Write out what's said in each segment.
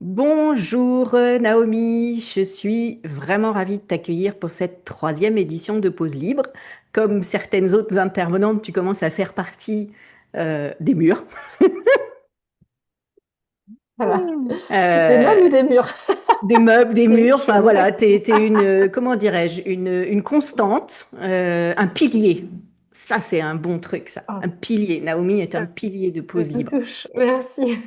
Bonjour Naomi, je suis vraiment ravie de t'accueillir pour cette troisième édition de Pause Libre. Comme certaines autres intervenantes, tu commences à faire partie des murs. Voilà. Des meubles ou Euh, des murs? des meubles, des Des murs, murs, je enfin me voilà, fais. t'es une, comment dirais-je, une constante, un pilier. Ça, c'est un bon truc, ça. Oh, Un pilier. Naomi est un ça pilier de Pause me Libre. touche. Merci.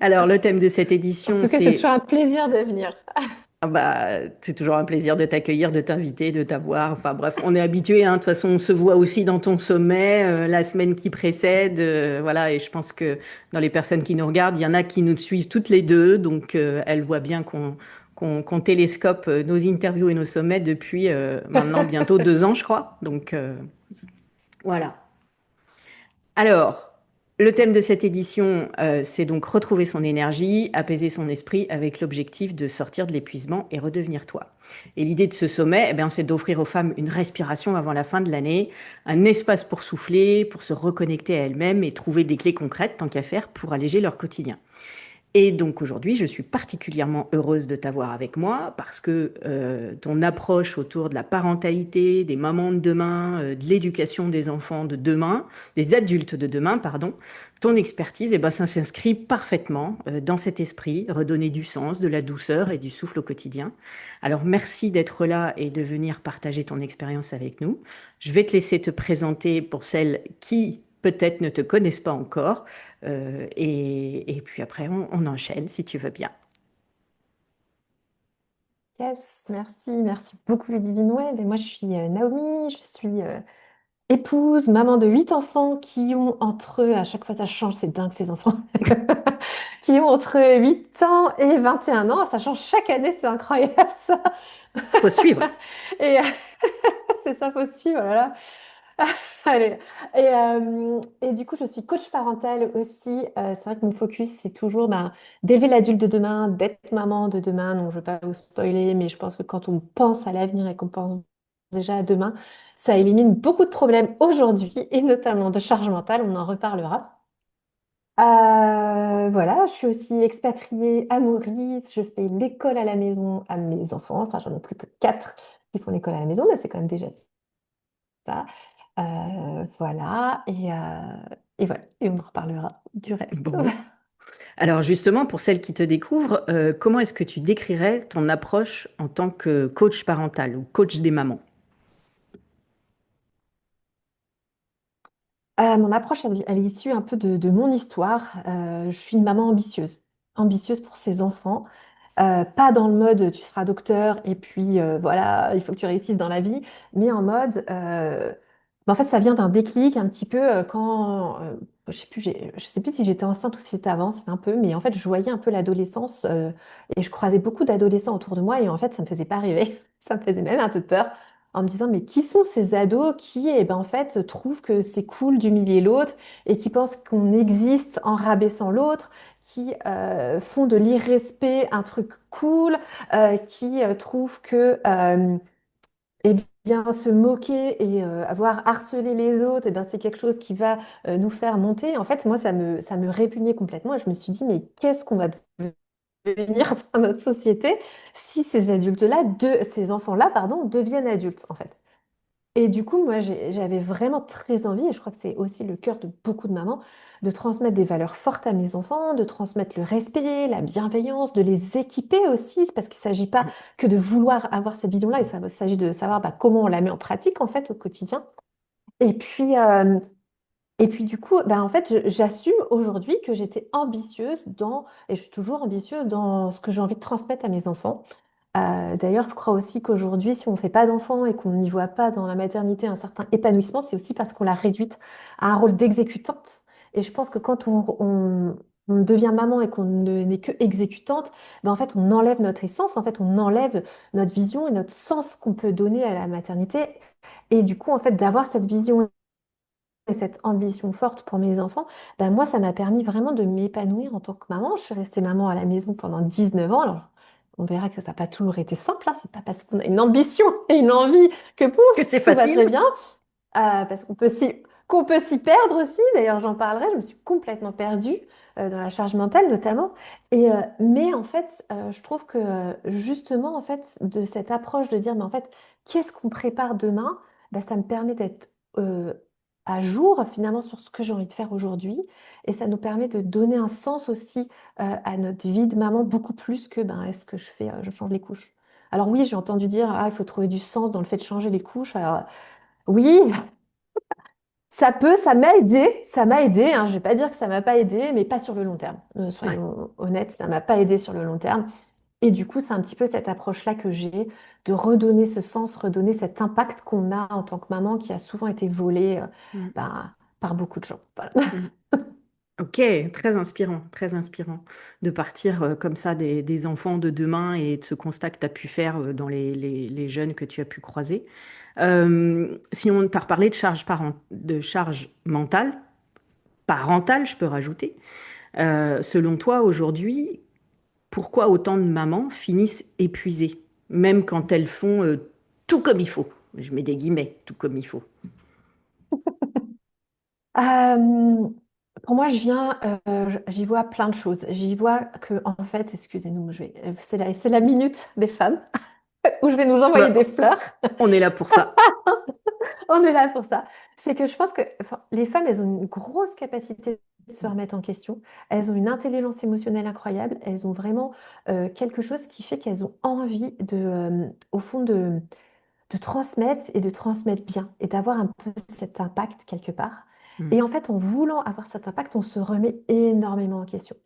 Alors, le thème de cette En édition, tout cas, c'est toujours c'est un plaisir de venir. ah bah, c'est toujours un plaisir de t'accueillir, de t'inviter, de t'avoir. Enfin bref, on est habitué, hein. De toute façon, on se voit aussi dans ton sommet la semaine qui précède. Voilà, et je pense que dans les personnes qui nous regardent, il y en a qui nous suivent toutes les deux. Donc, elles voient bien qu'on télescope nos interviews et nos sommets depuis maintenant bientôt 2 ans, je crois. Donc, voilà. Alors, le thème de cette édition, c'est donc retrouver son énergie, apaiser son esprit avec l'objectif de sortir de l'épuisement et redevenir toi. Et l'idée de ce sommet, eh bien, c'est d'offrir aux femmes une respiration avant la fin de l'année, un espace pour souffler, pour se reconnecter à elles-mêmes et trouver des clés concrètes, tant qu'à faire, pour alléger leur quotidien. Et donc aujourd'hui, je suis particulièrement heureuse de t'avoir avec moi parce que ton approche autour de la parentalité, des mamans de demain, de l'éducation des enfants de demain, des adultes de demain, pardon, ton expertise, eh ben, ça s'inscrit parfaitement dans cet esprit, redonner du sens, de la douceur et du souffle au quotidien. Alors merci d'être là et de venir partager ton expérience avec nous. Je vais te laisser te présenter pour celles qui peut-être ne te connaissent pas encore. Et puis après, on enchaîne si tu veux bien. Yes, merci. Merci beaucoup, Ludivine. Ouais, mais moi, je suis Naomi. Je suis épouse, maman de 8 enfants qui ont à chaque fois ça change, c'est dingue ces enfants, qui ont entre 8 ans et 21 ans. Ça change chaque année, c'est incroyable ça. Faut suivre. Et c'est ça, faut suivre, oh là là. Allez. Et du coup, je suis coach parental aussi. C'est vrai que mon focus, c'est toujours d'élever l'adulte de demain, d'être maman de demain. Donc, je ne veux pas vous spoiler, mais je pense que quand on pense à l'avenir et qu'on pense déjà à demain, ça élimine beaucoup de problèmes aujourd'hui, et notamment de charge mentale. On en reparlera. Voilà, je suis aussi expatriée à Maurice. Je fais l'école à la maison à mes enfants. Enfin, j'en ai plus que quatre qui font l'école à la maison, mais c'est quand même déjà ça. Voilà, et voilà, et on en reparlera du reste. Bon. Alors justement, pour celles qui te découvrent, comment est-ce que tu décrirais ton approche en tant que coach parental ou coach des mamans? Mon approche, elle est issue un peu de mon histoire. Je suis une maman ambitieuse, ambitieuse pour ses enfants. Pas dans le mode tu seras docteur et puis voilà, il faut que tu réussisses dans la vie, mais en mode, en fait, ça vient d'un déclic un petit peu quand, je sais plus si j'étais enceinte ou si c'était avant, c'est un peu, mais en fait, je voyais un peu l'adolescence et je croisais beaucoup d'adolescents autour de moi et en fait, ça me faisait pas rêver, ça me faisait même un peu peur. En me disant, mais qui sont ces ados qui, eh ben, en fait, trouvent que c'est cool d'humilier l'autre et qui pensent qu'on existe en rabaissant l'autre, qui font de l'irrespect un truc cool, qui trouvent que eh bien, se moquer et avoir harcelé les autres, eh ben, c'est quelque chose qui va nous faire monter. En fait, moi, ça me répugnait complètement et je me suis dit, mais qu'est-ce qu'on va devenir dans notre société si ces adultes-là, ces enfants-là, pardon, deviennent adultes, en fait. Et du coup, moi, j'avais vraiment très envie, et je crois que c'est aussi le cœur de beaucoup de mamans, de transmettre des valeurs fortes à mes enfants, de transmettre le respect, la bienveillance, de les équiper aussi, c'est parce qu'il ne s'agit pas que de vouloir avoir cette vision-là, il s'agit de savoir comment on la met en pratique, en fait, au quotidien. Et puis, euh, et puis du coup, en fait, j'assume aujourd'hui que j'étais ambitieuse et je suis toujours ambitieuse dans ce que j'ai envie de transmettre à mes enfants. D'ailleurs, je crois aussi qu'aujourd'hui, si on ne fait pas d'enfant et qu'on n'y voit pas dans la maternité un certain épanouissement, c'est aussi parce qu'on l'a réduite à un rôle d'exécutante. Et je pense que quand on devient maman et qu'on n'est que exécutante, en fait, on enlève notre essence, en fait, on enlève notre vision et notre sens qu'on peut donner à la maternité. Et du coup, en fait, d'avoir cette vision et cette ambition forte pour mes enfants, moi, ça m'a permis vraiment de m'épanouir en tant que maman. Je suis restée maman à la maison pendant 19 ans. Alors, on verra que ça n'a pas toujours été simple, hein. C'est pas parce qu'on a une ambition et une envie que Que pouf, c'est tout va facile? très bien. Parce qu'on peut si... qu'on peut s'y perdre aussi. D'ailleurs, j'en parlerai, je me suis complètement perdue dans la charge mentale notamment. Mais en fait, je trouve que justement, en fait, de cette approche de dire, mais en fait, qu'est-ce qu'on prépare demain? Ben, ça me permet d'être à jour finalement sur ce que j'ai envie de faire aujourd'hui. Et ça nous permet de donner un sens aussi à notre vie de maman, beaucoup plus que ben, est-ce que je change les couches. Alors oui, j'ai entendu dire, ah, il faut trouver du sens dans le fait de changer les couches. Alors oui, ça m'a aidé, hein, je vais pas dire que ça m'a pas aidé, mais pas sur le long terme. Ouais. Soyons honnêtes, ça m'a pas aidé sur le long terme. Et du coup, c'est un petit peu cette approche-là que j'ai de redonner ce sens, redonner cet impact qu'on a en tant que maman qui a souvent été volée Mm, bah, par beaucoup de gens. Voilà. mm. Ok, très inspirant de partir comme ça des enfants de demain et de ce constat que tu as pu faire dans les jeunes que tu as pu croiser. Si on t'a reparlé de charge mentale, parentale, je peux rajouter, selon toi aujourd'hui, pourquoi autant de mamans finissent épuisées, même quand elles font tout comme il faut? Je mets des guillemets, tout comme il faut. Euh, pour moi, j'y vois plein de choses. J'y vois que, en fait, excusez-nous, c'est la minute des femmes où je vais nous envoyer des Bah, fleurs. on est là pour ça. On est là pour ça. C'est que je pense que enfin, les femmes, elles ont une grosse capacité de se remettre en question. Elles ont une intelligence émotionnelle incroyable. Elles ont vraiment quelque chose qui fait qu'elles ont envie au fond, de transmettre et de transmettre bien et d'avoir un peu cet impact quelque part. Mm, Et en fait, en voulant avoir cet impact, on se remet énormément en question.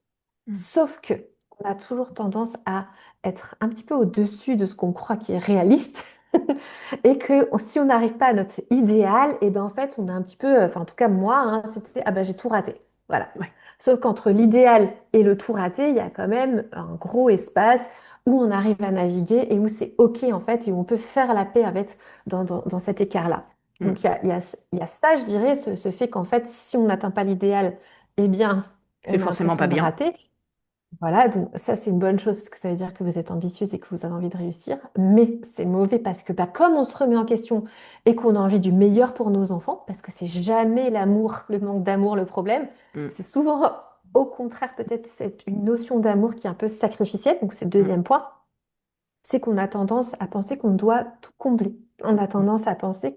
mm, Sauf que on a toujours tendance à être un petit peu au-dessus de ce qu'on croit qui est réaliste. Et que si on n'arrive pas à notre idéal, et ben en fait, on a un petit peu, enfin en tout cas moi, hein, c'était ah ben j'ai tout raté. Voilà. ouais. Sauf qu'entre l'idéal et le tout raté, il y a quand même un gros espace où on arrive à naviguer et où c'est OK en fait, et où on peut faire la paix avec dans cet écart-là. Mm. Donc il y a ça, je dirais, ce fait qu'en fait, si on n'atteint pas l'idéal, eh bien, C'est on a forcément pas l'impression de bien. rater. Voilà, donc ça c'est une bonne chose parce que ça veut dire que vous êtes ambitieuse et que vous avez envie de réussir. Mais c'est mauvais parce que bah, comme on se remet en question et qu'on a envie du meilleur pour nos enfants, parce que c'est jamais l'amour, le manque d'amour le problème, Mm, c'est souvent au contraire peut-être c'est une notion d'amour qui est un peu sacrificielle. Donc c'est le mm, deuxième point, c'est qu'on a tendance à penser qu'on doit tout combler. On a mm, tendance à penser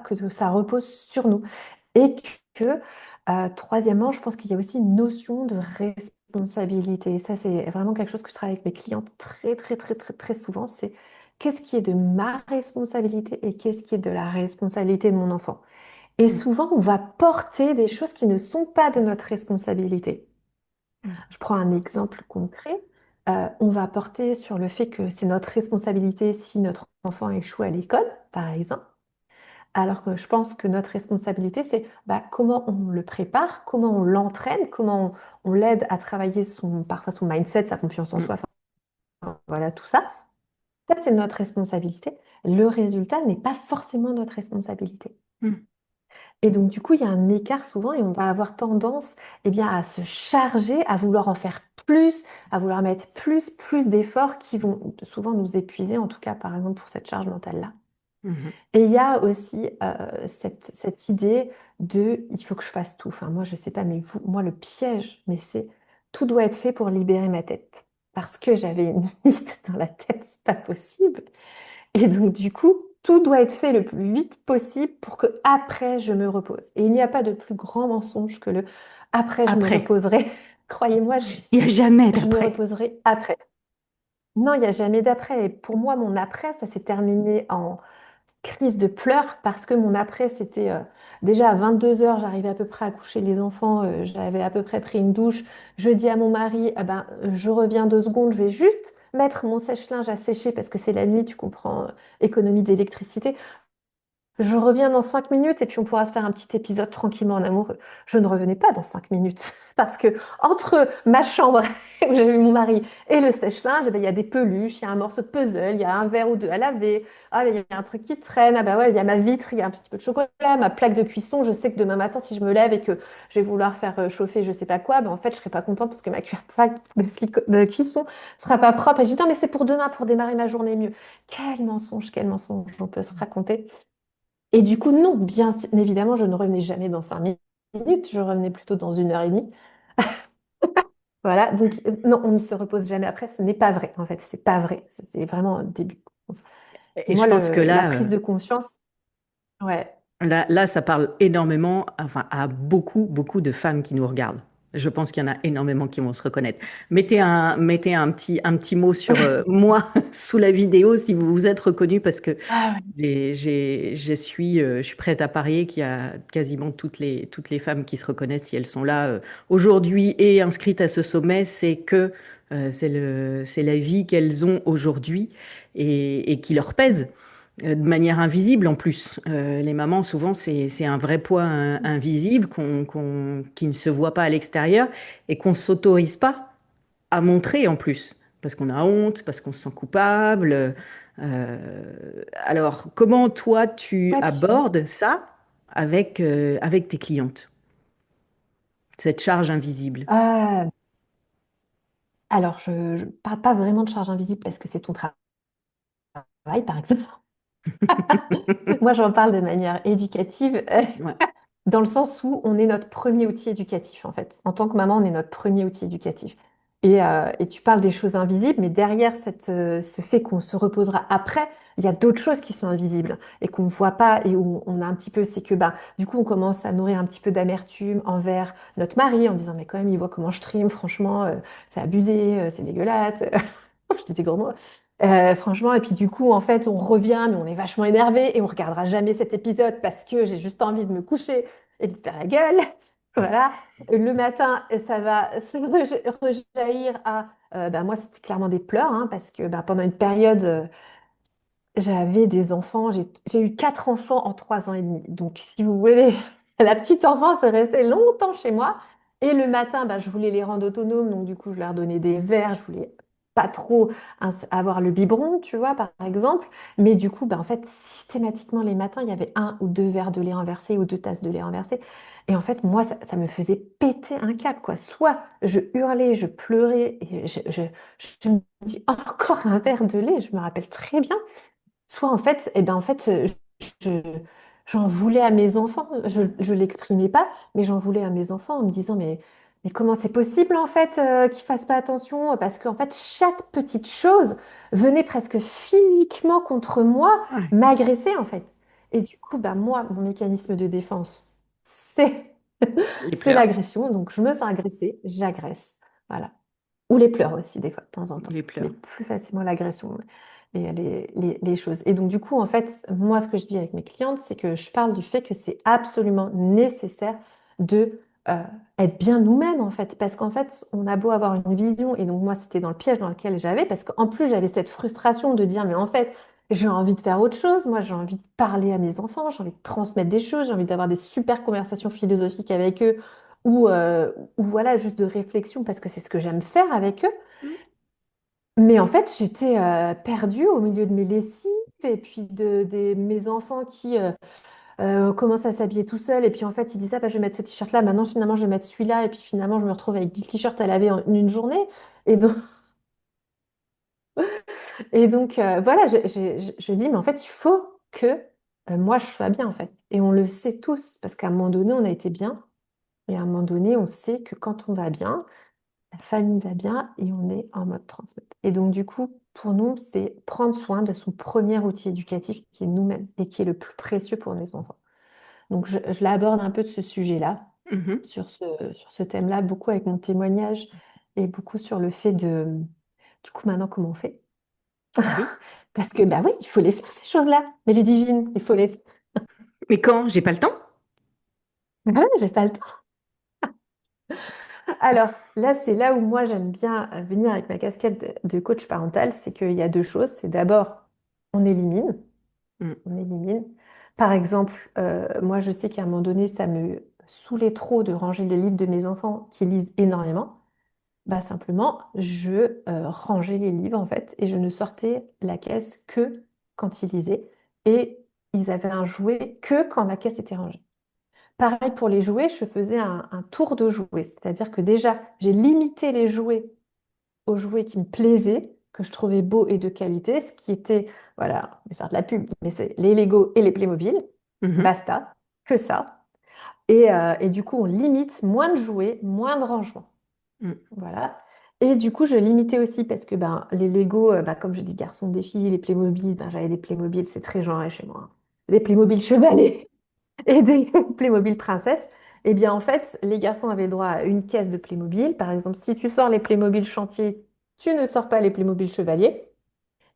que ça repose sur nous. Et que, troisièmement, je pense qu'il y a aussi une notion de responsabilité. Ça, c'est vraiment quelque chose que je travaille avec mes clientes très souvent. C'est qu'est-ce qui est de ma responsabilité et qu'est-ce qui est de la responsabilité de mon enfant. Et mm, souvent, on va porter des choses qui ne sont pas de notre responsabilité. mm, Je prends un exemple concret. On va porter sur le fait que c'est notre responsabilité si notre enfant échoue à l'école, par exemple. Alors que je pense que notre responsabilité, c'est bah, comment on le prépare, comment on l'entraîne, comment on l'aide à travailler parfois son mindset, sa confiance en mm, soi, enfin, voilà, tout ça. Ça, c'est notre responsabilité. Le résultat n'est pas forcément notre responsabilité. mm, Et donc, du coup, il y a un écart souvent et on va avoir tendance eh bien, à se charger, à vouloir en faire plus, à vouloir mettre plus d'efforts qui vont souvent nous épuiser, en tout cas, par exemple, pour cette charge mentale-là. mm, Et il y a aussi cette idée de il faut que je fasse tout. Enfin, moi, je sais pas, mais vous, moi, le piège, mais c'est tout doit être fait pour libérer ma tête. Parce que j'avais une liste dans la tête, c'est pas possible. Et donc, du coup, tout doit être fait le plus vite possible pour que après je me repose. Et il n'y a pas de plus grand mensonge que le après je me Après. reposerai. Croyez-moi, Il n'y a jamais je me d'après. reposerai après. Non, il n'y a jamais d'après. Et pour moi, mon après, ça s'est terminé en crise de pleurs parce que mon après, c'était déjà à 22 heures, j'arrivais à peu près à coucher les enfants, j'avais à peu près pris une douche. Je dis à mon mari, ah ben, je reviens 2 secondes, je vais juste mettre mon sèche-linge à sécher parce que c'est la nuit, tu comprends, économie d'électricité. Je reviens dans 5 minutes et puis on pourra se faire un petit épisode tranquillement en amour. Je ne revenais pas dans 5 minutes parce que entre ma chambre où j'avais mon mari et le sèche-linge, eh ben, il y a des peluches, il y a un morceau de puzzle, il y a un verre ou deux à laver. Ah, il y a un truc qui traîne. Ah bah ouais, il y a ma vitre, il y a un petit peu de chocolat, ma plaque de cuisson. Je sais que demain matin, si je me lève et que je vais vouloir faire chauffer je sais pas quoi, ben en fait, je serai pas contente parce que ma plaque de cuisson sera pas propre. Et je dis non, mais c'est pour demain, pour démarrer ma journée mieux. Quel mensonge on peut se raconter. Et du coup, non, bien évidemment, je ne revenais jamais dans 5 minutes, je revenais plutôt dans 1 heure et demie. Voilà, donc non, on ne se repose jamais après, ce n'est pas vrai, en fait, c'est pas vrai, c'est vraiment un début. Et je Moi, pense que la là, prise de conscience, ouais. là, ça parle énormément, enfin, à beaucoup, beaucoup de femmes qui nous regardent. Je pense qu'il y en a énormément qui vont se reconnaître. Mettez un petit mot sur moi sous la vidéo si vous vous êtes reconnu parce que Ah ouais. je suis prête à parier qu'il y a quasiment toutes les femmes qui se reconnaissent si elles sont là aujourd'hui et inscrites à ce sommet, c'est que c'est la vie qu'elles ont aujourd'hui et qui leur pèse de manière invisible en plus. Les mamans, souvent, c'est un vrai poids invisible qui ne se voit pas à l'extérieur et qu'on ne s'autorise pas à montrer en plus, parce qu'on a honte, parce qu'on se sent coupable. Alors, comment toi, tu Ouais, puis, abordes ça avec tes clientes, cette charge invisible? ah, alors, je ne parle pas vraiment de charge invisible parce que c'est ton travail, par exemple. Moi, j'en parle de manière éducative. Ouais. Dans le sens où on est notre premier outil éducatif, en fait. En tant que maman, on est notre premier outil éducatif. Et tu parles des choses invisibles, mais derrière ce fait qu'on se reposera après, il y a d'autres choses qui sont invisibles et qu'on ne voit pas et où on a un petit peu, c'est que bah, du coup, on commence à nourrir un petit peu d'amertume envers notre mari en disant, mais quand même, il voit comment je trime, franchement, c'est abusé, c'est dégueulasse. Je dis des gros mots. Franchement, et puis du coup, en fait, on revient, mais on est vachement énervé et on regardera jamais cet épisode parce que j'ai juste envie de me coucher et de faire la gueule. Voilà. Le matin, ça va se rejaillir à. Bah, moi, c'était clairement des pleurs, hein, parce que bah, pendant une période, j'avais des enfants, j'ai eu 4 enfants en 3 ans et demi. Donc, si vous voulez, la petite enfance est restée longtemps chez moi. Et le matin, bah, je voulais les rendre autonomes. Donc, du coup, je leur donnais des verres. Je voulais pas trop avoir le biberon, tu vois, par exemple. Mais du coup, bah, en fait, systématiquement, les matins, il y avait 1 ou 2 verres de lait renversés ou 2 tasses de lait renversées. Et en fait, moi, ça me faisait péter un câble, quoi. Soit je hurlais, je pleurais, et je me dis encore un verre de lait, je me rappelle très bien. Soit en fait, eh ben en fait, je- j'en voulais à mes enfants. Je l'exprimais pas, mais j'en voulais à mes enfants en me disant, mais comment c'est possible en fait qu'ils fassent pas attention? Parce qu'en fait, chaque petite chose venait presque physiquement contre moi, Ouais. m'agresser en fait. Et du coup, bah, moi, mon mécanisme de défense, c'est Les c'est pleurs. l'agression. Donc, je me sens agressée, j'agresse. Voilà. Ou les pleurs aussi, des fois, de temps en temps. Les Mais pleurs. plus facilement l'agression et les choses. Et donc, du coup, en fait, moi, ce que je dis avec mes clientes, c'est que je parle du fait que c'est absolument nécessaire de être bien nous-mêmes, en fait. Parce qu'en fait, on a beau avoir une vision, et donc moi, c'était dans le piège dans lequel j'avais, parce qu'en plus, j'avais cette frustration de dire, mais en fait, j'ai envie de faire autre chose. Moi, j'ai envie de parler à mes enfants, j'ai envie de transmettre des choses, j'ai envie d'avoir des super conversations philosophiques avec eux, ou voilà, juste de réflexion, parce que c'est ce que j'aime faire avec eux. Mais en fait, j'étais perdue au milieu de mes lessives et puis mes enfants qui commencent à s'habiller tout seuls. Et puis en fait, ils disent, ah, bah, je vais mettre ce t-shirt-là, maintenant finalement je vais mettre celui-là. Et puis finalement, je me retrouve avec 10 t-shirts à laver en une journée. Et donc, voilà, je dis, mais en fait, il faut que moi, je sois bien, en fait. Et on le sait tous, parce qu'à un moment donné, on a été bien. Et à un moment donné, on sait que quand on va bien, la famille va bien et on est en mode transmettre. Et donc, du coup, pour nous, c'est prendre soin de son premier outil éducatif qui est nous-mêmes et qui est le plus précieux pour nos enfants. Donc, je l'aborde un peu de ce sujet-là, Mhm. sur ce thème-là, beaucoup avec mon témoignage et beaucoup sur le fait de, du coup, maintenant, comment on fait? Oui. Parce que, bah oui, il faut les faire, ces choses-là. Mais Ludivine, il faut les faire. Mais quand? J'ai pas le temps? Ah, j'ai pas le temps. Alors, là, c'est là où moi, j'aime bien venir avec ma casquette de coach parental, c'est qu'il y a deux choses. C'est d'abord, on élimine. Mm. On élimine. Par exemple, moi, je sais qu'à un moment donné, ça me saoulait trop de ranger les livres de mes enfants qui lisent énormément. Bah, simplement, je rangeais les livres, en fait, et je ne sortais la caisse que quand ils lisaient. Et ils avaient un jouet que quand la caisse était rangée. Pareil pour les jouets, je faisais un tour de jouets. C'est-à-dire que déjà, j'ai limité les jouets aux jouets qui me plaisaient, que je trouvais beaux et de qualité, ce qui était, voilà, je vais faire de la pub, mais c'est les Lego et les Playmobil. Mhm. Basta, que ça. Et du coup, on limite moins de jouets, moins de rangements. Mm. Voilà. Et du coup, je limitais aussi parce que ben, les Lego, comme je dis, garçons des filles, les Playmobil, ben, j'avais des Playmobil, c'est très genré chez moi, hein. Des Playmobil chevaliers et des Playmobil princesses. Eh bien, en fait, les garçons avaient le droit à une caisse de Playmobil. Par exemple, si tu sors les Playmobil chantier, tu ne sors pas les Playmobil chevaliers.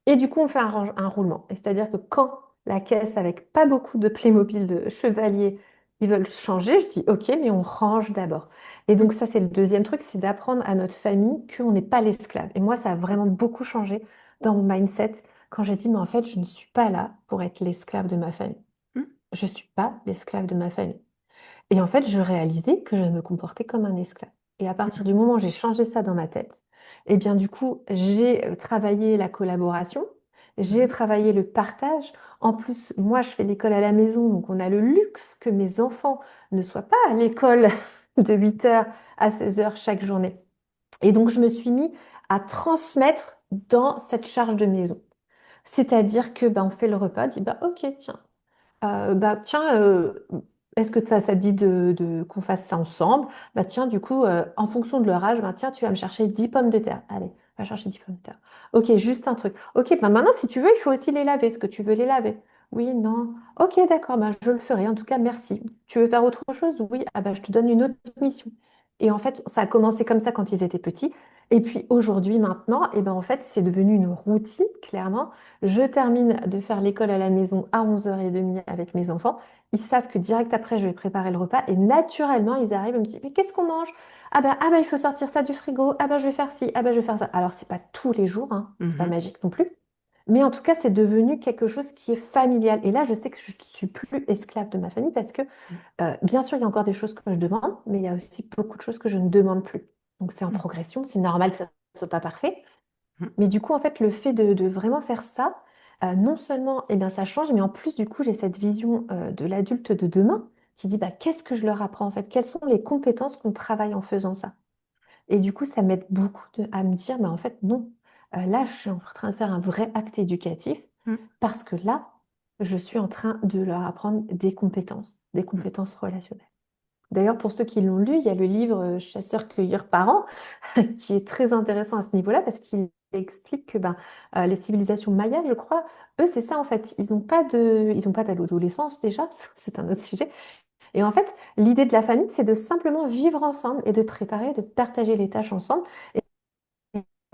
Et du coup, on fait un roulement. Et c'est-à-dire que quand la caisse avec pas beaucoup de Playmobil de chevalier, ils veulent changer, je dis OK, mais on range d'abord. Et donc ça, c'est le deuxième truc, c'est d'apprendre à notre famille qu'on n'est pas l'esclave. Et moi, ça a vraiment beaucoup changé dans mon mindset quand j'ai dit, mais en fait, je ne suis pas là pour être l'esclave de ma famille. Mm. Je ne suis pas l'esclave de ma famille. Et en fait, je réalisais que je me comportais comme un esclave. Et à partir du moment où j'ai changé ça dans ma tête, eh bien du coup, j'ai travaillé la collaboration, j'ai Mhm. travaillé le partage. En plus, moi, je fais l'école à la maison, donc on a le luxe que mes enfants ne soient pas à l'école de 8 heures à 16 heures chaque journée. Et donc, je me suis mis à transmettre dans cette charge de maison. C'est-à-dire que on fait le repas, on dit ok, tiens. Tiens, est-ce que ça te dit qu'on fasse ça ensemble? Bah tiens, du coup, en fonction de leur âge, bah, tiens, tu vas me chercher 10 pommes de terre. Allez, va chercher 10 pommes de terre. Ok, juste un truc. Ok, bah maintenant, si tu veux, il faut aussi les laver. Est-ce que tu veux les laver? Oui, non. Ok, d'accord, bah, je le ferai. En tout cas, merci. Tu veux faire autre chose? Oui, ah bah, je te donne une autre mission. Et en fait, ça a commencé comme ça quand ils étaient petits. Et puis aujourd'hui, maintenant, et ben en fait, c'est devenu une routine, clairement. Je termine de faire l'école à la maison à 11h30 avec mes enfants. Ils savent que direct après, je vais préparer le repas et naturellement, ils arrivent et me disent, mais qu'est-ce qu'on mange? Il faut sortir ça du frigo. Ah bah, je vais faire ci. Ah bah, je vais faire ça. Alors, c'est pas tous les jours, hein. C'est pas Mhm. magique non plus. Mais en tout cas, c'est devenu quelque chose qui est familial. Et là, je sais que je ne suis plus esclave de ma famille parce que, bien sûr, il y a encore des choses que je demande, mais il y a aussi beaucoup de choses que je ne demande plus. Donc, c'est en Mhm. progression. C'est normal que ça ne soit pas parfait. Mhm. Mais du coup, en fait, le fait de vraiment faire ça, non seulement, eh bien, ça change, mais en plus, du coup, j'ai cette vision de l'adulte de demain qui dit, qu'est-ce que je leur apprends en fait? Quelles sont les compétences qu'on travaille en faisant ça? Et du coup, ça m'aide beaucoup à me dire, mais en fait, non. Là, je suis en train de faire un vrai acte éducatif Mhm. parce que là, je suis en train de leur apprendre des compétences relationnelles. D'ailleurs, pour ceux qui l'ont lu, il y a le livre Chasseur-cueilleur parents qui est très intéressant à ce niveau-là parce qu'il explique que les civilisations mayas, je crois, eux, c'est ça en fait. Ils ont pas d'adolescence déjà, c'est un autre sujet. Et en fait, l'idée de la famille, c'est de simplement vivre ensemble et de préparer, de partager les tâches ensemble. Et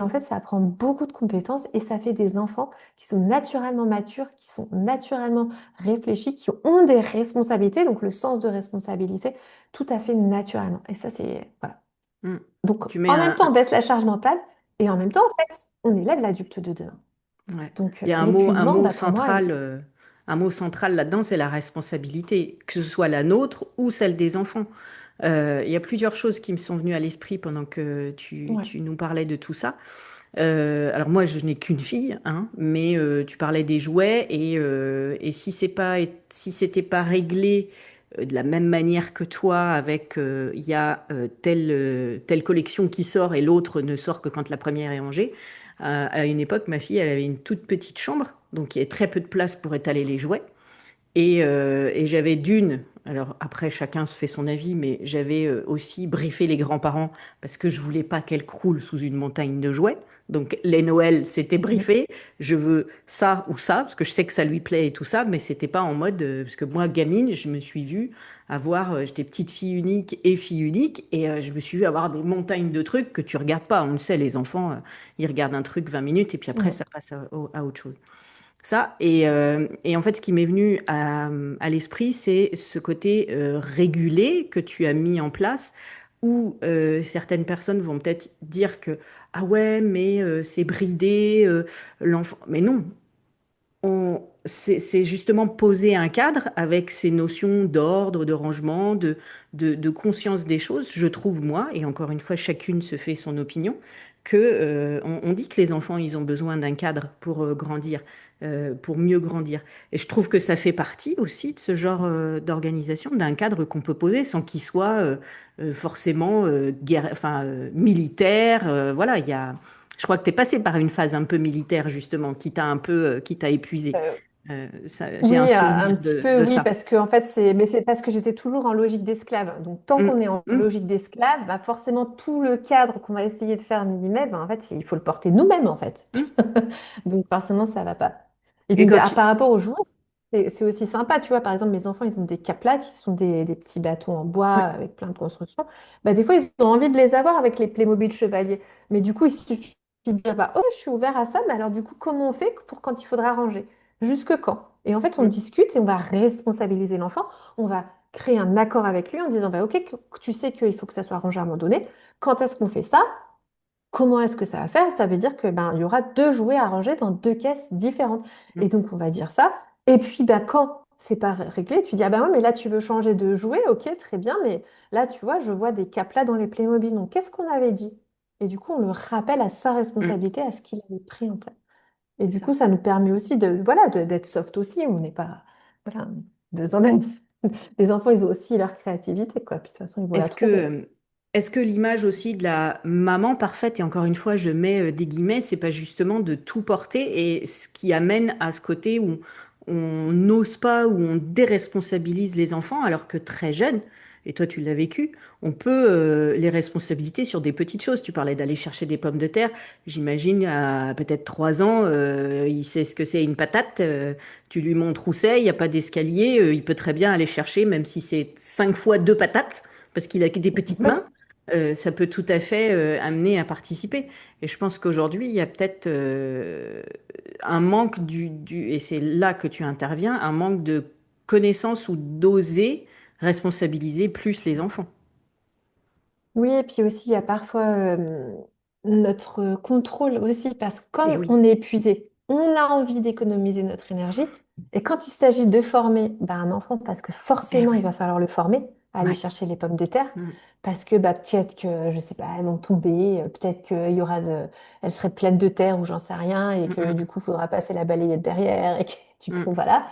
en fait, ça apprend beaucoup de compétences et ça fait des enfants qui sont naturellement matures, qui sont naturellement réfléchis, qui ont des responsabilités, donc le sens de responsabilité, tout à fait naturellement. Et ça, c'est... Voilà. Mhm. Donc, Tu mets en même temps, on baisse la charge mentale et en même temps, en fait, on élève l'adulte de demain. Ouais. Donc, Il y a l'épuisement, pour moi, un mot central là-dedans, c'est la responsabilité, que ce soit la nôtre ou celle des enfants. Il y a plusieurs choses qui me sont venues à l'esprit pendant que ouais. tu nous parlais de tout ça. Alors moi, je n'ai qu'une fille, hein, mais tu parlais des jouets et si c'était pas réglé de la même manière que toi, avec il y a telle collection qui sort et l'autre ne sort que quand la première est rangée. À une époque, ma fille, elle avait une toute petite chambre, donc il y avait très peu de place pour étaler les jouets. Et j'avais alors après chacun se fait son avis, mais j'avais aussi briefé les grands-parents parce que je voulais pas qu'elle croule sous une montagne de jouets. Donc les Noëls, c'était Mhm. briefé. Je veux ça ou ça, parce que je sais que ça lui plaît et tout ça, mais c'était pas en mode, parce que moi, gamine, je me suis vue j'étais petite fille unique et fille unique, et je me suis vue avoir des montagnes de trucs que tu regardes pas. On le sait, les enfants, ils regardent un truc 20 minutes et puis après, Mhm. ça passe à autre chose. Ça, et en fait, ce qui m'est venu à l'esprit, c'est ce côté régulé que tu as mis en place, où certaines personnes vont peut-être dire que, ah ouais, mais c'est bridé, l'enfant. Mais non, c'est justement poser un cadre avec ces notions d'ordre, de rangement, de conscience des choses, je trouve moi, et encore une fois, chacune se fait son opinion, que on dit que les enfants, ils ont besoin d'un cadre pour grandir, pour mieux grandir. Et je trouve que ça fait partie aussi de ce genre d'organisation, d'un cadre qu'on peut poser sans qu'il soit forcément militaire. Voilà, je crois que tu es passé par une phase un peu militaire, justement, qui t'a épuisé. J'ai un Oui, souvenir un petit peu, de oui, ça. parce que en fait, mais c'est parce que j'étais toujours en logique d'esclave. Donc, tant Mm, qu'on est en mm, logique d'esclave, bah forcément, tout le cadre qu'on va essayer de faire millimètre, bah, en fait, il faut le porter nous-mêmes, en fait. mm. Donc, forcément, ça va pas. Et Et puis, quand bah, tu... par rapport aux jouets, c'est aussi sympa. Tu vois, par exemple, mes enfants, ils ont des caplas qui sont des petits bâtons en bois Ouais, avec plein de constructions. Bah, des fois, ils ont envie de les avoir avec les Playmobil chevaliers. Mais du coup, il suffit de dire, bah, oh, je suis ouvert à ça, mais alors, du coup, comment on fait pour quand il faudra ranger? Jusque quand? Et en fait, on mm, discute et on va responsabiliser l'enfant. On va créer un accord avec lui en disant, bah, OK, tu sais qu'il faut que ça soit rangé à un moment donné. Quand est-ce qu'on fait ça? Comment est-ce que ça va faire? Ça veut dire que ben, il y aura deux jouets à ranger dans deux caisses différentes. mm, Et donc, on va dire ça. Et puis, ben, quand c'est pas réglé, tu dis, ah ben ouais, mais là, tu veux changer de jouet, ok, très bien, mais là, tu vois, je vois des caplas dans les Playmobil. Donc, qu'est-ce qu'on avait dit? Et du coup, on le rappelle à sa mm. responsabilité, à ce qu'il avait pris en place. Et C'est du ça. coup, ça nous permet aussi de, voilà, d'être soft aussi. On n'est pas, voilà, besoin d'être- Les enfants, ils ont aussi leur créativité, quoi. Puis de toute façon, ils vont la Est-ce trouver. que, est-ce que l'image aussi de la maman parfaite, et encore une fois, je mets des guillemets, c'est pas justement de tout porter et ce qui amène à ce côté où on n'ose pas, où on déresponsabilise les enfants, alors que très jeunes, et toi tu l'as vécu, on peut les responsabiliser sur des petites choses. Tu parlais d'aller chercher des pommes de terre. J'imagine à peut-être 3 ans, il sait ce que c'est une patate. Tu lui montres où c'est, il n'y a pas d'escalier, il peut très bien aller chercher, même si c'est 5 fois 2 patates parce qu'il a que des petites mains, ça peut tout à fait amener à participer. Et je pense qu'aujourd'hui, il y a peut-être un manque et c'est là que tu interviens, un manque de connaissances ou d'oser responsabiliser plus les enfants. Oui, et puis aussi, il y a parfois notre contrôle aussi, parce que Et comme oui, on est épuisé, on a envie d'économiser notre énergie. Et quand il s'agit de former bah, un enfant, parce que eh forcément, il ouais, va falloir le former, aller ouais, chercher les pommes de terre, mm, parce que bah, peut-être que, je sais pas, elles vont tomber, peut-être qu'il y aura elles seraient pleines de terre ou j'en sais rien, et mm, que mm, du coup, il faudra passer la balayette derrière, et que du coup, mm. voilà.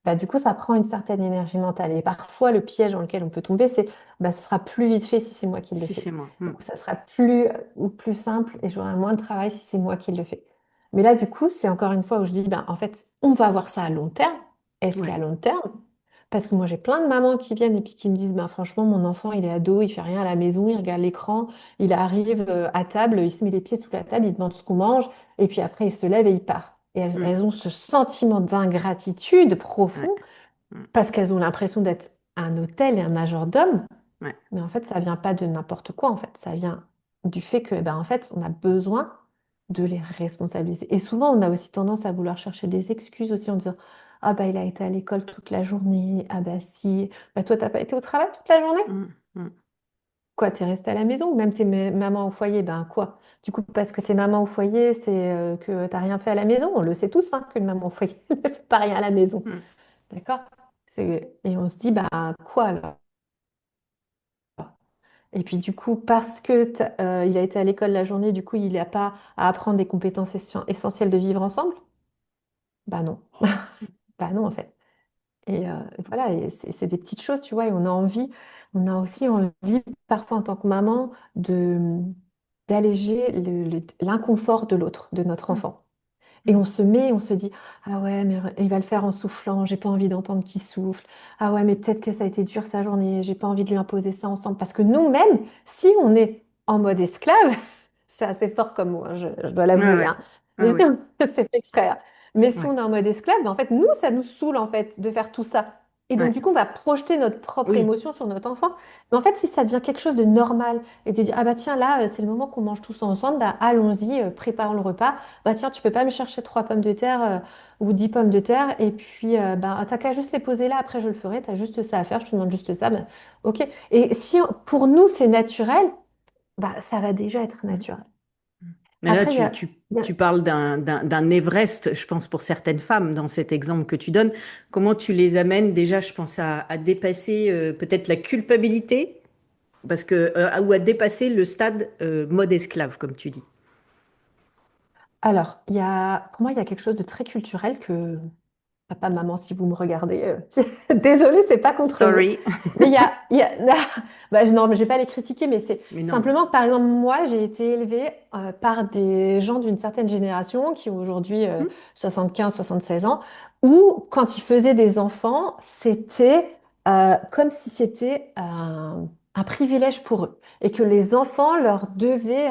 Bah, du coup, ça prend une certaine énergie mentale. Et parfois, le piège dans lequel on peut tomber, c'est bah, ce sera plus vite fait si c'est moi qui le Si fais. c'est moi. Mm. Ou ça sera plus ou plus simple et j'aurai moins de travail si c'est moi qui le fais. Mais là, du coup, c'est encore une fois où je dis, ben, en fait, on va voir ça à long terme. Est-ce qu'à Ouais. long terme, parce que moi, j'ai plein de mamans qui viennent et puis qui me disent, ben, franchement, mon enfant, il est ado, il fait rien à la maison, il regarde l'écran, il arrive à table, il se met les pieds sous la table, il demande ce qu'on mange, et puis après, il se lève et il part. Et Mm. elles ont ce sentiment d'ingratitude Ouais. profond Mm. parce qu'elles ont l'impression d'être un hôtel et un majordome, Ouais. mais en fait, ça vient pas de n'importe quoi, en fait. Ça vient du fait que, ben, en fait, on a besoin de les responsabiliser. Et souvent, on a aussi tendance à vouloir chercher des excuses aussi en disant, ah bah il a été à l'école toute la journée, ah bah si, bah toi, t'as pas été au travail toute la journée? Mm. Mm. Quoi, t'es resté à la maison? Ou même t'es maman au foyer, ben quoi? Du coup, parce que t'es maman au foyer, c'est que t'as rien fait à la maison. On le sait tous, hein, qu'une maman au foyer ne fait pas rien à la maison. Mm. D'accord? Et on se dit, bah quoi alors? Et puis du coup, parce que il a été à l'école la journée, du coup, il n'a pas à apprendre des compétences essentielles de vivre ensemble? Bah non. Bah non, en fait. Et voilà, et c'est des petites choses, tu vois, et on a aussi envie, parfois en tant que maman, d'alléger l'inconfort de l'autre, de notre Mm. enfant. Et Mm. on se dit, ah ouais, mais il va le faire en soufflant, j'ai pas envie d'entendre qu'il souffle. Ah ouais, mais peut-être que ça a été dur sa journée, j'ai pas envie de lui imposer ça ensemble. Parce que nous-mêmes, si on est en mode esclave, c'est assez fort comme mot, hein, je dois Ouais, l'avouer, ouais. hein. Ouais, Mais ouais. c'est fait exprès, hein. Mais si Ouais. on est en mode esclave, ben en fait, nous, ça nous saoule en fait de faire tout ça. Et donc, Ouais. du coup, on va projeter notre propre Oui. émotion sur notre enfant. Mais en fait, si ça devient quelque chose de normal et de dire, ah bah tiens, là, c'est le moment qu'on mange tous ensemble, bah allons-y, préparons le repas. Bah tiens, tu peux pas me chercher 3 pommes de terre ou 10 pommes de terre et puis bah, t'as qu'à juste les poser là, après je le ferai, t'as juste ça à faire, je te demande juste ça, bah, ok. Et si pour nous c'est naturel, bah ça va déjà être Mm. naturel. Mais là, Après, il y a- tu parles d'un Everest, je pense, pour certaines femmes, dans cet exemple que tu donnes. Comment tu les amènes déjà, je pense, à dépasser peut-être la culpabilité, parce que, ou à dépasser le stade mode esclave, comme tu dis. alors, pour moi, il y a quelque chose de très culturel papa, maman, si vous me regardez, désolée, c'est pas contre vous. Sorry. Mais bah, non, mais je vais pas les critiquer, mais c'est Mais non. simplement que, par exemple, moi, j'ai été élevée par des gens d'une certaine génération qui ont aujourd'hui Hmm. 75, 76 ans, où quand ils faisaient des enfants, c'était comme si c'était un privilège pour eux et que les enfants leur devaient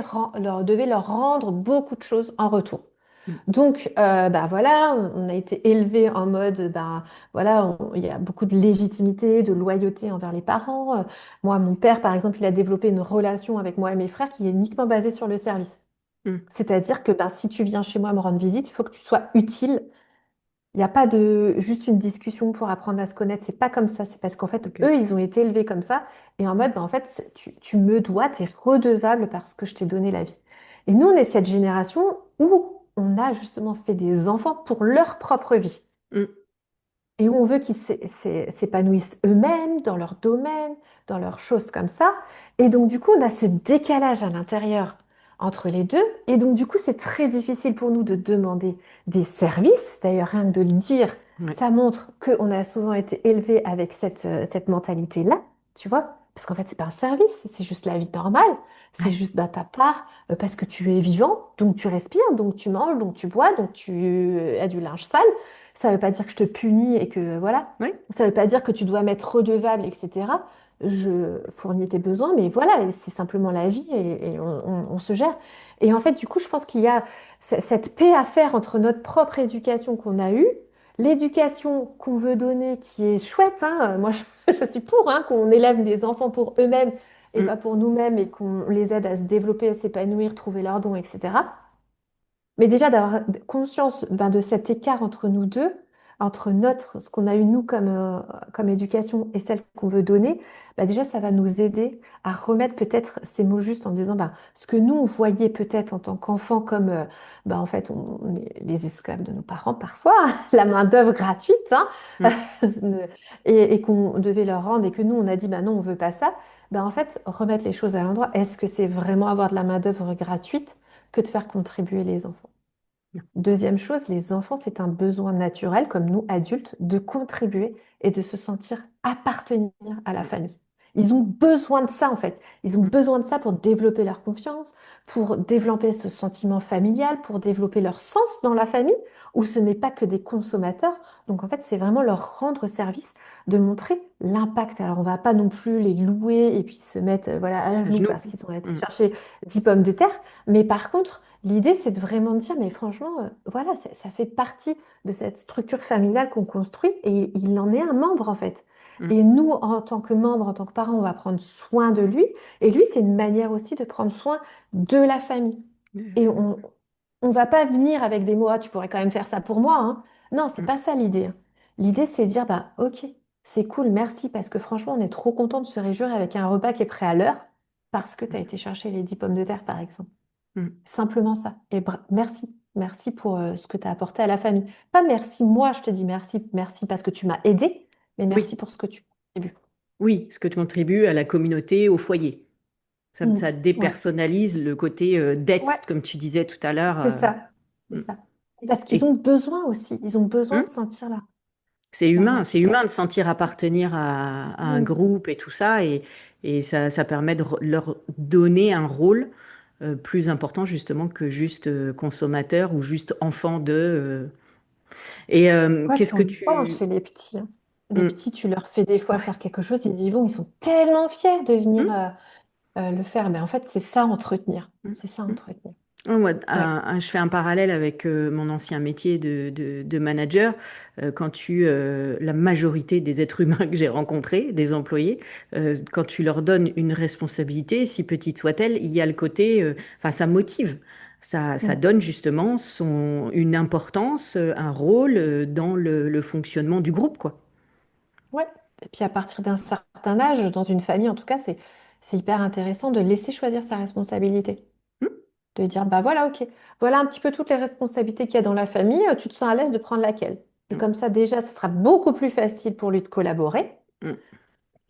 leur rendre beaucoup de choses en retour. Hmm. Donc, bah voilà, on a été élevé en mode, bah voilà, il y a beaucoup de légitimité, de loyauté envers les parents. Moi, mon père, par exemple, il a développé une relation avec moi et mes frères qui est uniquement basée sur le service. Hmm. C'est-à-dire que bah, si tu viens chez moi me rendre visite, il faut que tu sois utile. Il n'y a pas de juste une discussion pour apprendre à se connaître. C'est pas comme ça. C'est parce qu'en fait, Ok. eux, ils ont été élevés comme ça. Et en mode, bah, en fait, tu me dois, tu es redevable parce que je t'ai donné la vie. Et nous, on est cette génération où on a justement fait des enfants pour leur propre vie Hmm. et où on veut qu'ils s'épanouissent eux-mêmes dans leur domaine, dans leurs choses comme ça. Et donc, du coup, on a ce décalage à l'intérieur entre les deux. Et donc, du coup, c'est très difficile pour nous de demander des services. D'ailleurs, rien que de le dire, Ouais. ça montre qu'on a souvent été élevé avec cette mentalité-là, tu vois. Parce qu'en fait, c'est pas un service, c'est juste la vie normale. C'est Ouais. juste bah, ta part parce que tu es vivant, donc tu respires, donc tu manges, donc tu bois, donc tu as du linge sale. Ça ne veut pas dire que je te punis et que voilà. Ouais. Ça ne veut pas dire que tu dois m'être redevable, etc. Je fournis tes besoins, mais voilà, c'est simplement la vie et on se gère. Et en fait, du coup, je pense qu'il y a cette paix à faire entre notre propre éducation qu'on a eue, l'éducation qu'on veut donner qui est chouette, hein. Moi, je suis pour hein, qu'on élève les enfants pour eux-mêmes et Hmm. pas pour nous-mêmes et qu'on les aide à se développer, à s'épanouir, trouver leurs dons, etc. Mais déjà d'avoir conscience ben, de cet écart entre nous deux, entre ce qu'on a eu nous comme éducation et celle qu'on veut donner, ben déjà ça va nous aider à remettre peut-être ces mots justes en disant ben, ce que nous on voyait peut-être en tant qu'enfant comme ben, en fait on est les esclaves de nos parents parfois, la main-d'œuvre gratuite, hein, Hmm. et qu'on devait leur rendre et que nous on a dit ben non on veut pas ça, ben en fait remettre les choses à l'endroit. Est-ce que c'est vraiment avoir de la main-d'œuvre gratuite que de faire contribuer les enfants? Deuxième chose, les enfants, c'est un besoin naturel, comme nous, adultes, de contribuer et de se sentir appartenir à la famille. Ils ont besoin de ça, en fait. Ils ont Hmm. besoin de ça pour développer leur confiance, pour développer ce sentiment familial, pour développer leur sens dans la famille, où ce n'est pas que des consommateurs. Donc, en fait, c'est vraiment leur rendre service, de montrer l'impact. Alors, on va pas non plus les louer et puis se mettre voilà, à À genoux genoux. parce qu'ils ont été Hmm. chercher 10 pommes de terre. Mais par contre, l'idée, c'est de vraiment dire, mais franchement, voilà, ça fait partie de cette structure familiale qu'on construit et il en est un membre en fait. Hmm. Et nous, en tant que membres, en tant que parents, on va prendre soin de lui. Et lui, c'est une manière aussi de prendre soin de la famille. Et on va pas venir avec des mots, ah, tu pourrais quand même faire ça pour moi, hein. Non, c'est Hmm. pas ça l'idée, hein. L'idée, c'est de dire, bah, ok, c'est cool, merci, parce que franchement, on est trop content de se réjouir avec un repas qui est prêt à l'heure parce que tu as été chercher les 10 pommes de terre, par exemple. Hmm. Simplement ça. Et merci. Merci pour ce que tu as apporté à la famille. Pas merci, moi, je te dis merci, merci parce que tu m'as aidé, mais merci Oui. pour ce que tu contribues. Oui, ce que tu contribues à la communauté, au foyer. Ça Mm. Ouais. dépersonnalise le côté Ouais, dette, comme tu disais tout à l'heure. c'est ça. C'est Hmm. ça. Et parce qu'ils Et ont besoin aussi. Ils ont besoin de hmm, sentir leur c'est humain de implication. sentir appartenir à un Mm. groupe et tout ça, et ça permet de leur donner un rôle plus important justement que juste consommateur ou juste enfant de. Et Ouais, puis qu'est-ce on que le voit hein, tu. chez les petits, hein. Les Hmm. petits, tu leur fais des fois Ouais. faire quelque chose, ils disent, bon, ils sont tellement fiers de venir Hmm. le faire. Mais en fait, c'est ça entretenir. Hmm. C'est ça Hmm. entretenir. Ouais, moi, Ouais. je fais un parallèle avec mon ancien métier de manager. La majorité des êtres humains que j'ai rencontrés, des employés, quand tu leur donnes une responsabilité, si petite soit-elle, il y a le côté, enfin, ça motive. Ça Mm. donne justement une importance, un rôle dans le fonctionnement du groupe, quoi. Ouais. Et puis à partir d'un certain âge, dans une famille en tout cas, c'est hyper intéressant de laisser choisir sa responsabilité. Hmm. De dire, bah voilà, ok, voilà un petit peu toutes les responsabilités qu'il y a dans la famille, tu te sens à l'aise de prendre laquelle. Et Hmm. comme ça, déjà, ce sera beaucoup plus facile pour lui de collaborer. Hmm.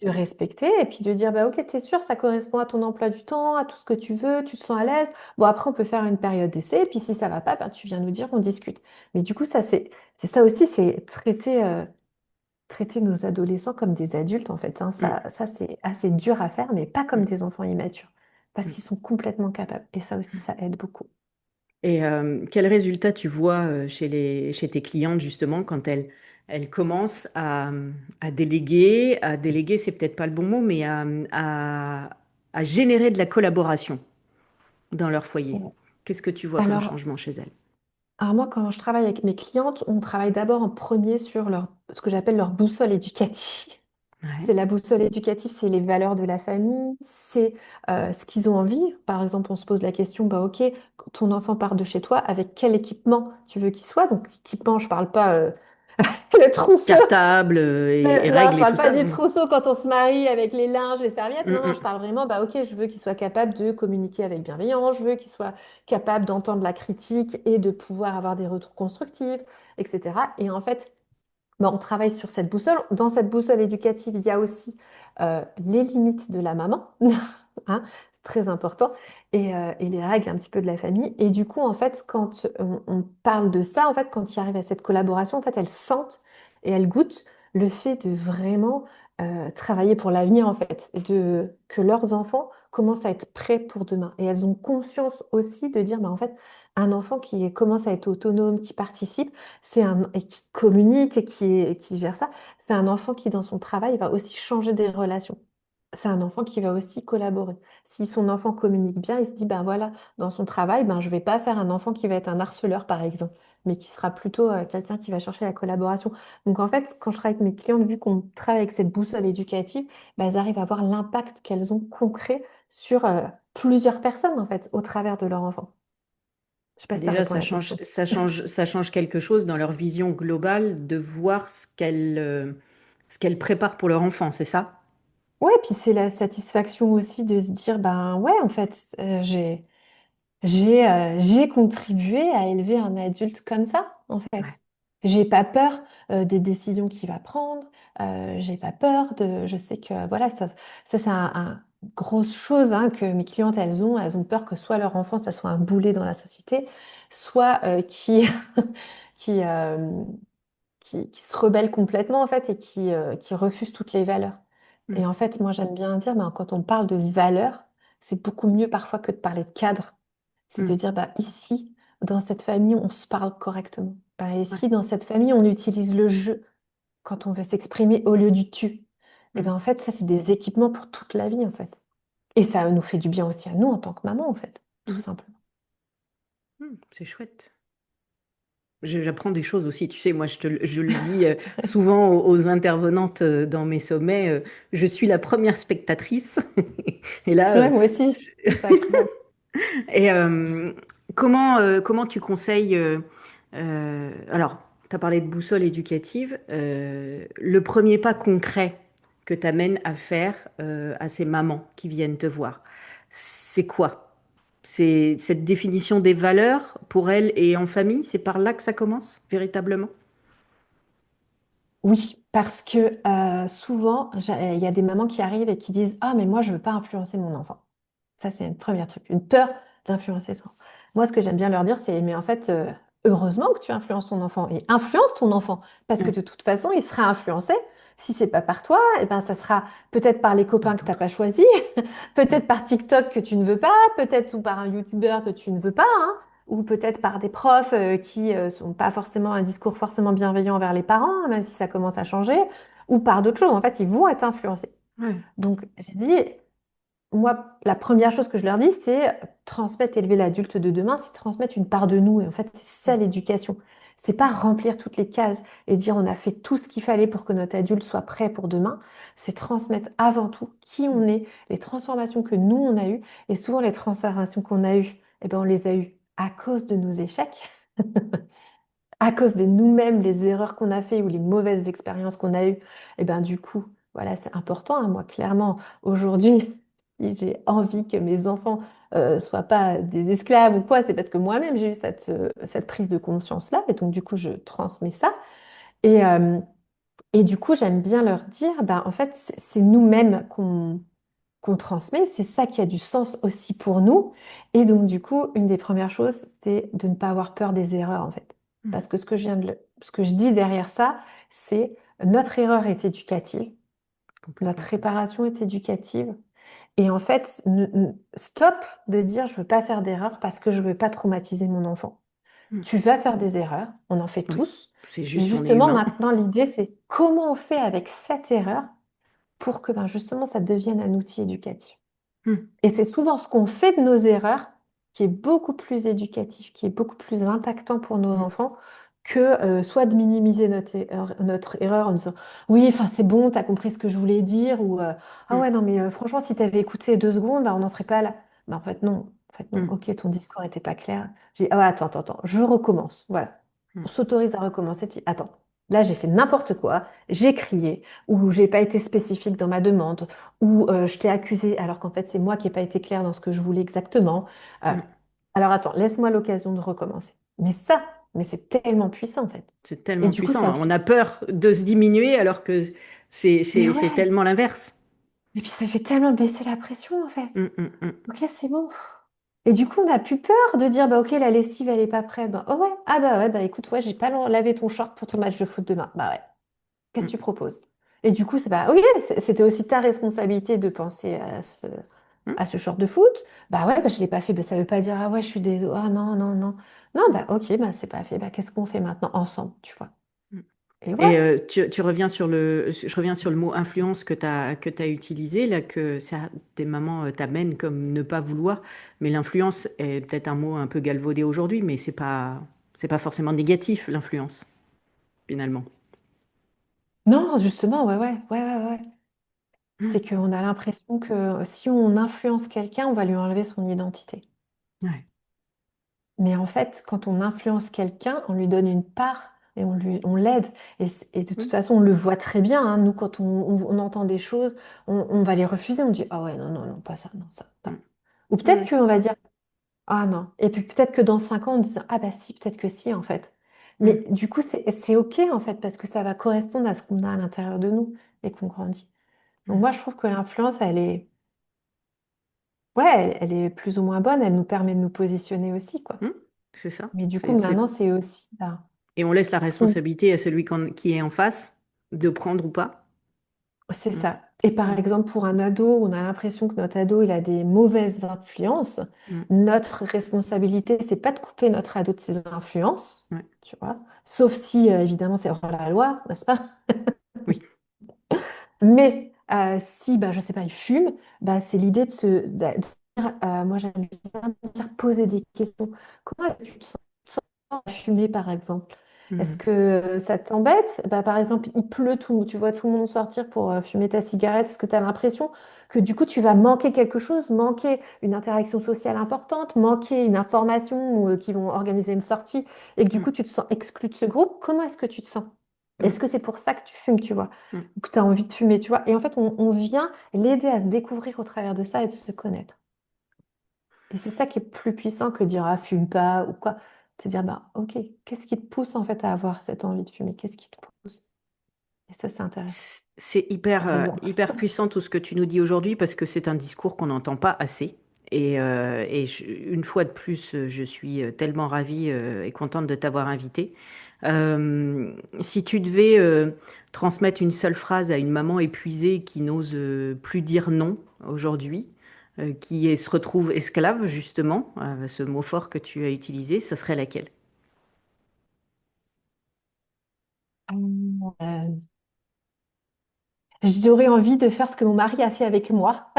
de respecter et puis de dire, bah, ok, t'es sûr, ça correspond à ton emploi du temps, à tout ce que tu veux, tu te sens à l'aise. Bon, après, on peut faire une période d'essai, et puis si ça va pas, bah, tu viens nous dire, on discute. Mais du coup, c'est ça aussi, c'est traiter nos adolescents comme des adultes, en fait, hein. Mm, Ça c'est assez dur à faire, mais pas comme mm, des enfants immatures, parce mm. qu'ils sont complètement capables. Et ça aussi, ça aide beaucoup. Et quel résultat tu vois chez tes clientes justement quand elles commencent à déléguer, c'est peut-être pas le bon mot, mais à générer de la collaboration dans leur foyer. Ouais. Qu'est-ce que tu vois comme Alors, changement chez elles? alors moi, quand je travaille avec mes clientes, on travaille d'abord en premier sur ce que j'appelle leur boussole éducative. Ouais. C'est la boussole éducative, c'est les valeurs de la famille, c'est ce qu'ils ont envie. Par exemple, on se pose la question, bah ok, ton enfant part de chez toi, avec quel équipement tu veux qu'il soit? Donc, équipement, je parle pas le trousseau. Cartable et Non, je règles et parle tout pas ça. du Mm, trousseau quand on se marie avec les linges, les serviettes. Non, non, je mm, parle vraiment, bah ok, je veux qu'il soit capable de communiquer avec bienveillance, je veux qu'il soit capable d'entendre la critique et de pouvoir avoir des retours constructifs, etc. Et en fait, bah, on travaille sur cette boussole. Dans cette boussole éducative, il y a aussi les limites de la maman, hein, c'est très important, et les règles un petit peu de la famille. Et du coup, en fait, quand on parle de ça, en fait, quand il arrive à cette collaboration, en fait, elles sentent et elles goûtent le fait de vraiment travailler pour l'avenir, en fait, et que leurs enfants commencent à être prêts pour demain. Et elles ont conscience aussi de dire, bah, en fait, un enfant qui commence à être autonome, qui participe, et qui communique et qui gère ça, c'est un enfant qui, dans son travail, va aussi changer des relations. C'est un enfant qui va aussi collaborer. Si son enfant communique bien, il se dit, ben voilà, dans son travail, ben, je ne vais pas faire un enfant qui va être un harceleur, par exemple, mais qui sera plutôt quelqu'un qui va chercher la collaboration. Donc en fait, quand je travaille avec mes clientes, vu qu'on travaille avec cette boussole éducative, ben, elles arrivent à voir l'impact qu'elles ont concret sur plusieurs personnes, en fait, au travers de leur enfant. Je ne sais pas si ça Déjà, répond à la question. ça change quelque chose dans leur vision globale de voir ce qu'elles préparent pour leur enfant, c'est ça? Ouais, puis c'est la satisfaction aussi de se dire, ben ouais, en fait, j'ai contribué à élever un adulte comme ça, en Ouais. fait. J'ai pas peur des décisions qu'il va prendre, j'ai pas peur je sais que, voilà, ça c'est grosse chose hein, que mes clientes, elles ont peur que soit leur enfant, ça soit un boulet dans la société, soit qui, euh, qui se rebelle complètement en fait et qui refuse toutes les valeurs. Et Mm, en fait, moi j'aime bien dire, ben, quand on parle de valeurs, c'est beaucoup mieux parfois que de parler de cadre. C'est de mm, dire, bah, ici, dans cette famille, on se parle correctement. Bah, ouais, ici, dans cette famille, on utilise le je quand on veut s'exprimer au lieu du tu. Et mm, ben en fait, ça, c'est des équipements pour toute la vie, en fait. Et ça nous fait du bien aussi à nous en tant que maman, en fait, tout mm, simplement. c'est chouette. J'apprends des choses aussi. Tu sais, moi, je le dis souvent aux intervenantes dans mes sommets, je suis la première spectatrice. Et là, Ouais, moi aussi, c'est ça, grave. et comment tu conseilles alors, tu as parlé de boussole éducative. Le premier pas concret que tu amènes à faire à ces mamans qui viennent te voir, c'est quoi? C'est cette définition des valeurs pour elles et en famille, c'est par là que ça commence, véritablement? Oui, parce que souvent, il y a des mamans qui arrivent et qui disent, ah, mais moi, je ne veux pas influencer mon enfant. Ça, c'est une première truc, une peur d'influencer son enfant. Moi, ce que j'aime bien leur dire, c'est, mais en fait, heureusement que tu influences ton enfant et influence ton enfant, parce que Ouais, de toute façon, il sera influencé. Si c'est pas par toi, et ben, ça sera peut-être par les par copains que tu n'as d'autres. pas choisis, Mm, peut-être par TikTok que tu ne veux pas, peut-être ou par un YouTuber que tu ne veux pas, hein, ou peut-être par des profs qui sont pas forcément un discours forcément bienveillant envers les parents, même si ça commence à changer, ou par d'autres choses. En fait, ils vont être influencés. ouais, Donc, j'ai dit, moi, la première chose que je leur dis, c'est transmettre, élever l'adulte de demain, c'est transmettre une part de nous. Et en fait, c'est ça mm, l'éducation. C'est pas remplir toutes les cases et dire on a fait tout ce qu'il fallait pour que notre adulte soit prêt pour demain. C'est transmettre avant tout qui on mm, est, les transformations que nous on a eues. Et souvent, les transformations qu'on a eues, eh ben, on les a eues à cause de nos échecs, à cause de nous-mêmes, les erreurs qu'on a fait ou les mauvaises expériences qu'on a eues, et ben du coup, voilà, c'est important, hein. Moi, clairement, aujourd'hui, si j'ai envie que mes enfants soient pas des esclaves ou quoi, c'est parce que moi-même, j'ai eu cette prise de conscience-là, et donc du coup, je transmets ça. Et, euh, Et du coup, j'aime bien leur dire, ben, en fait, c'est nous-mêmes qu'on transmet, c'est ça qui a du sens aussi pour nous. Et donc, du coup, une des premières choses, c'est de ne pas avoir peur des erreurs, en fait. Mm. Parce que ce que je dis derrière ça, c'est notre erreur est éducative, notre Complètement. réparation est éducative. Et en fait, stop de dire je veux pas faire d'erreur parce que je veux pas traumatiser mon enfant. Mm. Tu vas faire des erreurs, on en fait Oui, tous. c'est Mais juste, on est justement, humain. maintenant, l'idée, c'est comment on fait avec cette erreur pour que ben, justement ça devienne un outil éducatif. Mm. Et c'est souvent ce qu'on fait de nos erreurs qui est beaucoup plus éducatif, qui est beaucoup plus impactant pour nos Mm. enfants que soit de minimiser notre erreur en disant oui, enfin c'est bon, t'as compris ce que je voulais dire ou ah Mm. ouais, non, mais franchement, si t'avais écouté 2 secondes, bah, on n'en serait pas là. Bah, en fait, non. En fait, non. Mm. Ok, ton discours n'était pas clair. Ah ouais, attends, je recommence. Voilà. On Mm. s'autorise à recommencer. Attends, là, j'ai fait n'importe quoi, j'ai crié ou j'ai pas été spécifique dans ma demande ou je t'ai accusé alors qu'en fait c'est moi qui n'ai pas été claire dans ce que je voulais exactement. Euh, Mm. alors attends, laisse-moi l'occasion de recommencer. Mais ça, mais c'est tellement puissant en fait. C'est Et tellement du coup, puissant. ça... On a peur de se diminuer alors que Mais c'est ouais, tellement l'inverse. et puis ça fait tellement baisser la pression en fait. Mm, mm, mm, Ok, c'est bon. Et du coup, on n'a plus peur de dire, bah ok, la lessive, elle est pas prête. Bah, oh ouais, ah bah ouais, bah écoute, ouais, j'ai pas lavé ton short pour ton match de foot demain. Bah ouais. Qu'est-ce que tu mm, proposes? Et du coup, c'est bah, ok, c'était aussi ta responsabilité de penser mm, à ce genre de foot. Bah ouais, bah, je l'ai pas fait. Bah, ça veut pas dire, ah ouais, je suis désolée. Ah non, non, non. Non, bah ok, bah c'est pas fait. Bah qu'est-ce qu'on fait maintenant ensemble, tu vois? mm. Et ouais. Et tu reviens sur je reviens sur le mot influence que tu utilisé, là, que ça, tes mamans t'amènent comme ne pas vouloir. Mais l'influence est peut-être un mot un peu galvaudé aujourd'hui, mais c'est pas forcément négatif, l'influence, finalement. Non, justement, ouais, ouais, ouais, ouais, ouais. Mm. C'est qu'on a l'impression que si on influence quelqu'un, on va lui enlever son identité. Ouais. Mais en fait, quand on influence quelqu'un, on lui donne une part et on l'aide. Et de toute Mm, façon, on le voit très bien, hein. Nous, quand on entend des choses, on va les refuser. On dit, ah ouais, non, non, non, pas ça, non, ça, mm. pas. Ou peut-être Ouais. qu'on va dire, ah non. Et puis peut-être que dans 5 ans, on dit, ah bah si, peut-être que si, en fait. Mm, Mais du coup, c'est OK, en fait, parce que ça va correspondre à ce qu'on a à l'intérieur de nous et qu'on grandit. Donc mm, moi, je trouve que l'influence, ouais, elle est plus ou moins bonne. Elle nous permet de nous positionner aussi, quoi. mm. C'est ça. Mais du coup, maintenant, c'est aussi bah, Et on laisse la ce qu'on... responsabilité à celui qui est en face de prendre ou pas. C'est Mm, ça. Et par mm, exemple, pour un ado, on a l'impression que notre ado, il a des mauvaises influences. mm. Notre responsabilité, c'est pas de couper notre ado de ses influences, Ouais. tu vois. Sauf si, évidemment, c'est hors la loi, n'est-ce pas? Oui. Mais si, bah, je sais pas, il fume, bah, c'est l'idée de dire, moi j'aime bien dire, poser des questions. Comment est-ce que tu te sens à fumer, par exemple? Est-ce Mm, que ça t'embête? Bah, par exemple, il pleut, tu vois tout le monde sortir pour fumer ta cigarette. Est-ce que tu as l'impression que du coup tu vas manquer quelque chose, manquer une interaction sociale importante, manquer une information ou qu'ils vont organiser une sortie et que du mm, coup tu te sens exclu de ce groupe? Comment est-ce que tu te sens? Est-ce mm, que c'est pour ça que tu fumes, tu vois? mm. Ou que tu as envie de fumer, tu vois? Et en fait, on vient l'aider à se découvrir au travers de ça et de se connaître. Et c'est ça qui est plus puissant que de dire ah, fume pas ou quoi. Te dire bah ok, qu'est-ce qui te pousse en fait à avoir cette envie de fumer? Qu'est-ce qui te pousse? Et ça, c'est intéressant. C'est hyper, Ça peut voir. hyper puissant tout ce que tu nous dis aujourd'hui parce que c'est un discours qu'on n'entend pas assez. Une fois de plus, je suis tellement ravie et contente de t'avoir invité. Si tu devais transmettre une seule phrase à une maman épuisée qui n'ose plus dire non aujourd'hui, se retrouve esclave justement, ce mot fort que tu as utilisé, ça serait laquelle? Euh, J'aurais envie de faire ce que mon mari a fait avec moi.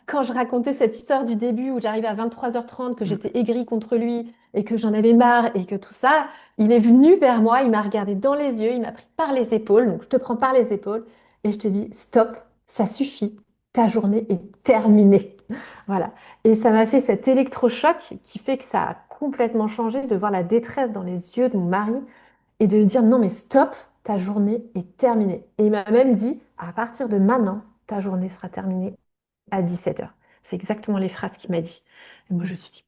Quand je racontais cette histoire du début où j'arrivais à 23h30, que Mm, j'étais aigrie contre lui et que j'en avais marre et que tout ça, il est venu vers moi, il m'a regardé dans les yeux, il m'a pris par les épaules, donc je te prends par les épaules et je te dis stop, ça suffit, ta journée est terminée. Voilà. Et ça m'a fait cet électrochoc qui fait que ça a complètement changé de voir la détresse dans les yeux de mon mari et de lui dire non mais stop, ta journée est terminée. Et il m'a même dit à partir de maintenant, ta journée sera terminée à 17h. C'est exactement les phrases qu'il m'a dit. Et moi, je me mm, suis dit,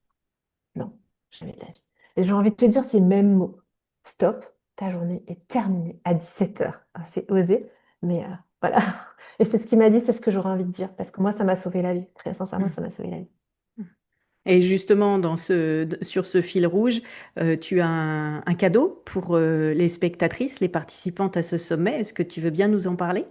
non, jamais de la vie. Et j'ai envie de te dire, c'est le même mot. Stop. ta journée est terminée à 17h. C'est osé, mais voilà. Et c'est ce qu'il m'a dit, c'est ce que j'aurais envie de dire, parce que moi, ça m'a sauvé la vie. Très sincèrement, Mm. ça m'a sauvé la vie. Et justement, sur ce fil rouge, tu as un cadeau pour les spectatrices, les participantes à ce sommet. Est-ce que tu veux bien nous en parler?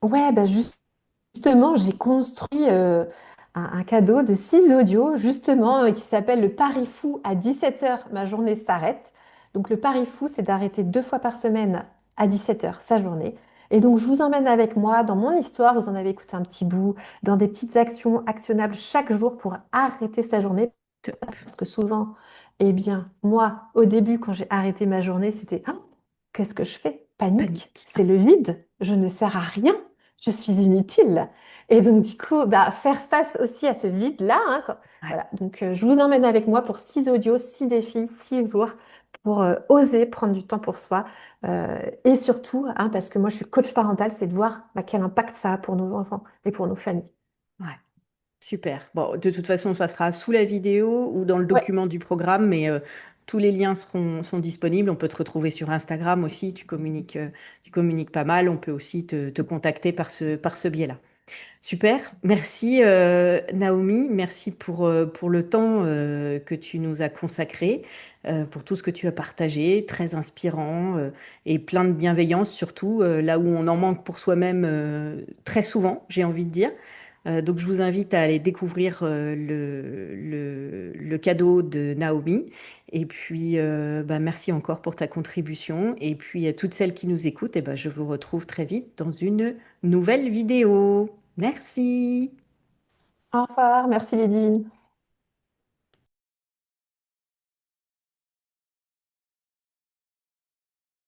Ouais, bah justement, j'ai construit un cadeau de 6 audios, justement, qui s'appelle le Pari fou à 17h, ma journée s'arrête. Donc, le Pari fou, c'est d'arrêter 2 fois par semaine à 17h sa journée. Et donc, je vous emmène avec moi dans mon histoire, vous en avez écouté un petit bout, dans des petites actions actionnables chaque jour pour arrêter sa journée. Top. Parce que souvent, eh bien, moi, au début, quand j'ai arrêté ma journée, c'était ah, qu'est-ce que je fais? Panique, Panique. c'est le vide, je ne sers à rien, je suis inutile. Et donc, du coup, bah, faire face aussi à ce vide-là, hein, Ouais. voilà. Donc, je vous emmène avec moi pour 6 audios, 6 défis, 6 jours pour oser prendre du temps pour soi. Et surtout, hein, parce que moi, je suis coach parental, c'est de voir bah, quel impact ça a pour nos enfants et pour nos familles. Ouais. Super. Bon, de toute façon, ça sera sous la vidéo ou dans le Ouais. document du programme, mais tous les liens sont disponibles. On peut te retrouver sur Instagram aussi. Tu communiques pas mal. On peut aussi te contacter par ce biais-là. Super. Merci, Naomi. Merci pour le temps que tu nous as consacré, pour tout ce que tu as partagé. Très inspirant et plein de bienveillance, surtout là où on en manque pour soi-même très souvent, j'ai envie de dire. Donc, je vous invite à aller découvrir le cadeau de Naomi. Et puis, bah, merci encore pour ta contribution. Et puis, à toutes celles qui nous écoutent, eh ben, je vous retrouve très vite dans une nouvelle vidéo. Merci. Au revoir, merci les divines.